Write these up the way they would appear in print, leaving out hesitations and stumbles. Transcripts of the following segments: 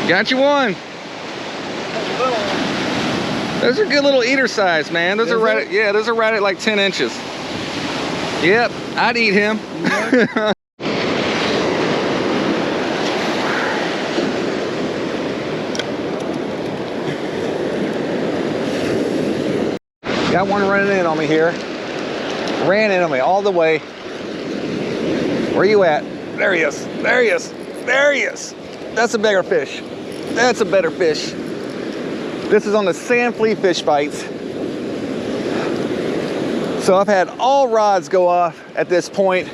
Got you one. Those are good little eater size, man. Those are right at, yeah, those are right at like 10 inches. Yep, I'd eat him. Got one running in on me here. Ran in on me all the way. Where you at? There he is. There he is. There he is. That's a bigger fish. That's a better fish. This is on the sand flea fish bites. So I've had all rods go off at this point,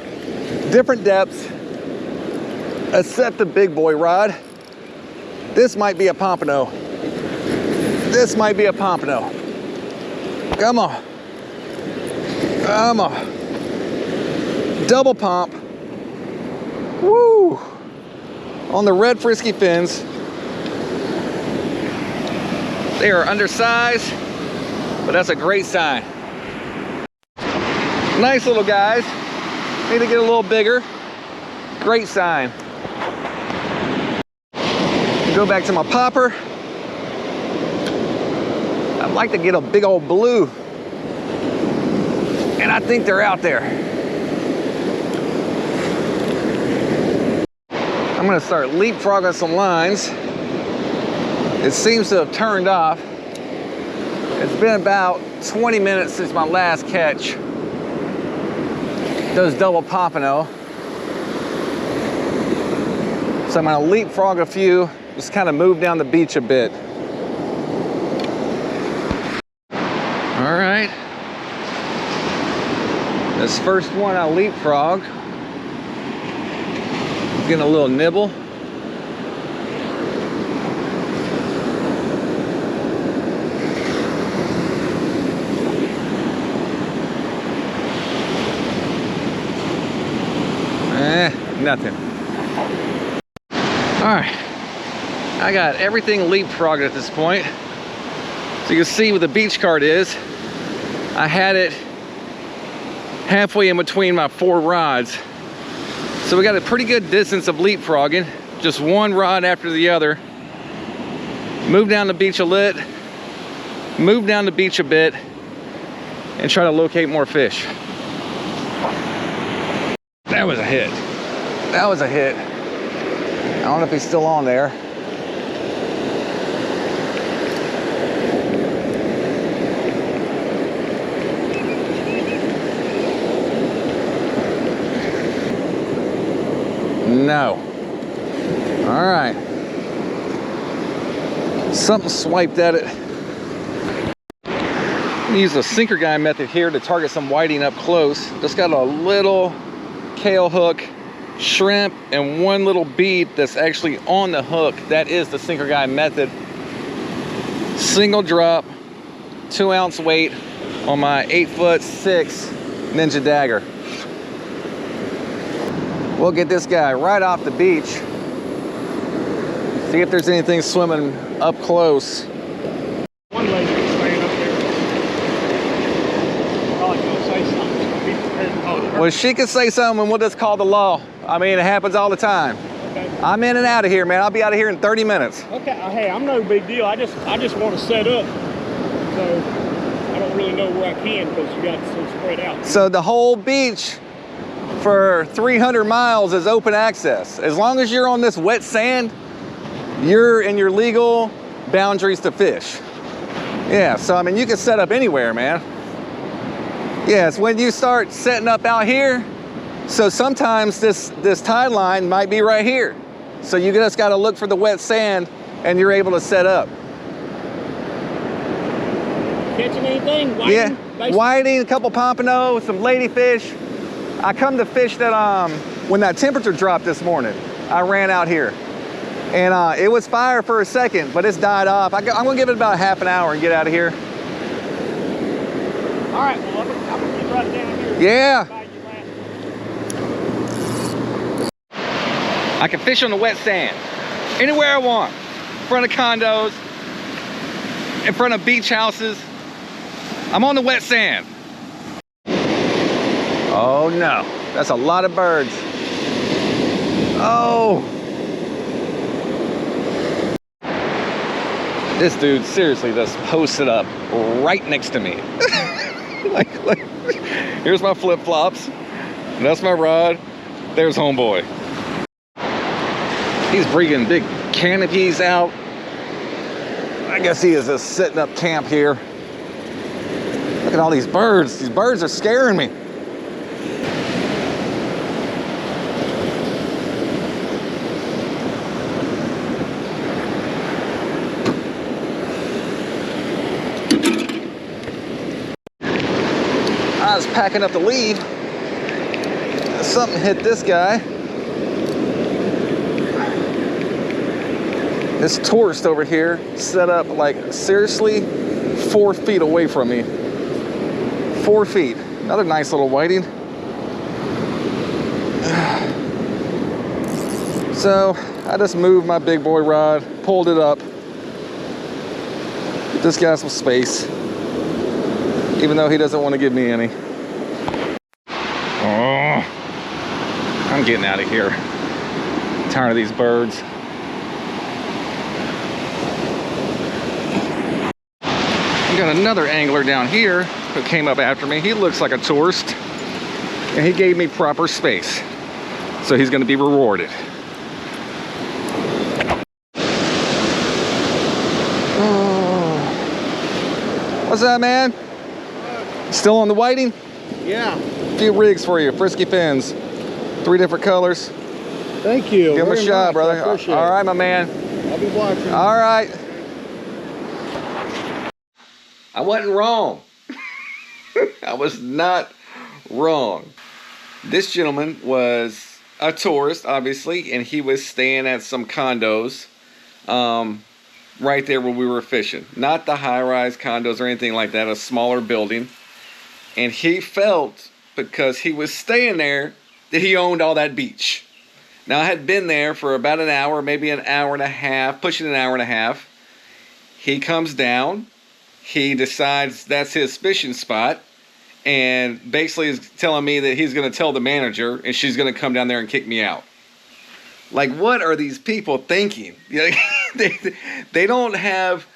different depths, except the big boy rod. This might be a pompano. This might be a pompano. Come on. Come on. Double pomp. Woo! On the red frisky fins. They are undersized, but that's a great sign. Nice little guys. Need to get a little bigger. Great sign. Go back to my popper. I'd like to get a big old blue. And I think they're out there. I'm gonna start leapfrogging some lines. It seems to have turned off. It's been about 20 minutes since my last catch. Those double pompano. So I'm gonna leapfrog a few, just kind of move down the beach a bit. All right. This first one I leapfrog. Getting a little nibble. Nothing. All right, I got everything leapfrogged at this point. So you can see where the beach cart is. I had it halfway in between my 4 rods. So we got a pretty good distance of leapfrogging, just one rod after the other. Move down the beach a lit, move down the beach a bit, and try to locate more fish. That was a hit. That was a hit. I don't know if he's still on there. No. All right. Something swiped at it. I'm gonna use the sinker guy method here to target some whiting up close. Just got a little kale hook, shrimp, and one little bead that's actually on the hook. That is the sinker guy method. Single drop, 2-ounce weight on my 8'6" Ninja Dagger. We'll get this guy right off the beach. See if there's anything swimming up close. One lady was staying up there. Probably gonna say something. So be prepared to call her. Well, she can say something and we'll just call the law. I mean, it happens all the time. Okay. I'm in and out of here, man. I'll be out of here in 30 minutes. Okay. Hey, I'm no big deal. I just want to set up. So I don't really know where I can because you got so spread out. So the whole beach for 300 miles is open access. As long as you're on this wet sand, you're in your legal boundaries to fish. Yeah, so I mean, you can set up anywhere, man. Yeah, it's when you start setting up out here. So sometimes this tide line might be right here. So you just gotta look for the wet sand and you're able to set up. Catching anything? Whiting, yeah, basically? whiting, a couple pompano, some ladyfish. I come to fish that when that temperature dropped this morning, I ran out here. And it was fire for a second, but it's died off. I'm gonna give it about half an hour and get out of here. All right, well, I'm gonna be right down here. Yeah. I can fish on the wet sand, anywhere I want. In front of condos, in front of beach houses. I'm on the wet sand. Oh no, that's a lot of birds. Oh. This dude seriously just posted up right next to me. like, here's my flip-flops. That's my rod. There's homeboy. He's bringing big canopies out. I guess he is just setting up camp here. Look at all these birds. These birds are scaring me. I was packing up to leave. Something hit this guy. This tourist over here set up like seriously 4 feet away from me. 4 feet. Another nice little whiting. So I just moved my big boy rod, pulled it up. Get this guy some space, even though he doesn't want to give me any. Oh, I'm getting out of here. I'm tired of these birds. I got another angler down here who came up after me. He looks like a tourist, and he gave me proper space, so he's going to be rewarded. Oh. What's up, man? Still on the whiting? Yeah. A few rigs for you, frisky fins, 3 different colors. Thank you. Give them a shot, much. brother. I appreciate All right, my man. I'll be watching. All right. I wasn't wrong. I was not wrong. This gentleman was a tourist, obviously, and he was staying at some condos right there where we were fishing. Not the high-rise condos or anything like that, a smaller building. And he felt, because he was staying there, that he owned all that beach. Now, I had been there for about an hour, maybe an hour and a half, pushing an hour and a half. He comes down. He decides that's his fishing spot, and basically is telling me that he's going to tell the manager, and she's going to come down there and kick me out. Like, what are these people thinking? They don't have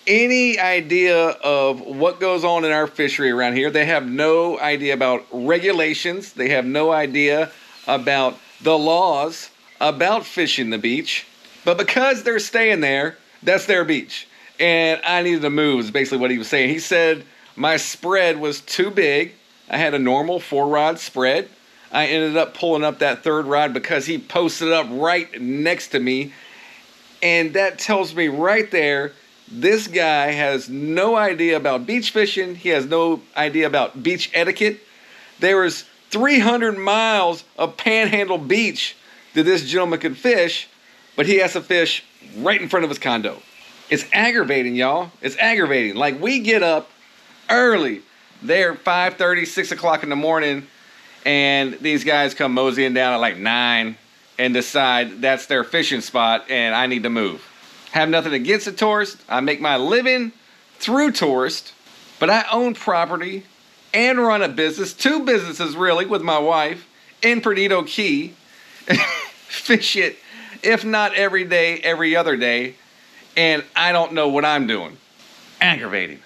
any idea of what goes on in our fishery around here. They have no idea about regulations. They have no idea about the laws about fishing the beach. But because they're staying there, that's their beach. And I needed to move, is basically what he was saying. He said my spread was too big. I had a normal 4-rod spread. I ended up pulling up that 3rd rod because he posted up right next to me. And that tells me right there, this guy has no idea about beach fishing. He has no idea about beach etiquette. There was 300 miles of Panhandle Beach that this gentleman could fish, but he has to fish right in front of his condo. It's aggravating, y'all. It's aggravating. Like, we get up early. They're 5:30, 6 o'clock in the morning, and these guys come moseying down at like 9 and decide that's their fishing spot and I need to move. Have nothing against a tourist. I make my living through tourists, but I own property and run a business, 2 businesses really, with my wife in Perdido Key. Fish it, if not every day, every other day. And I don't know what I'm doing. Aggravating.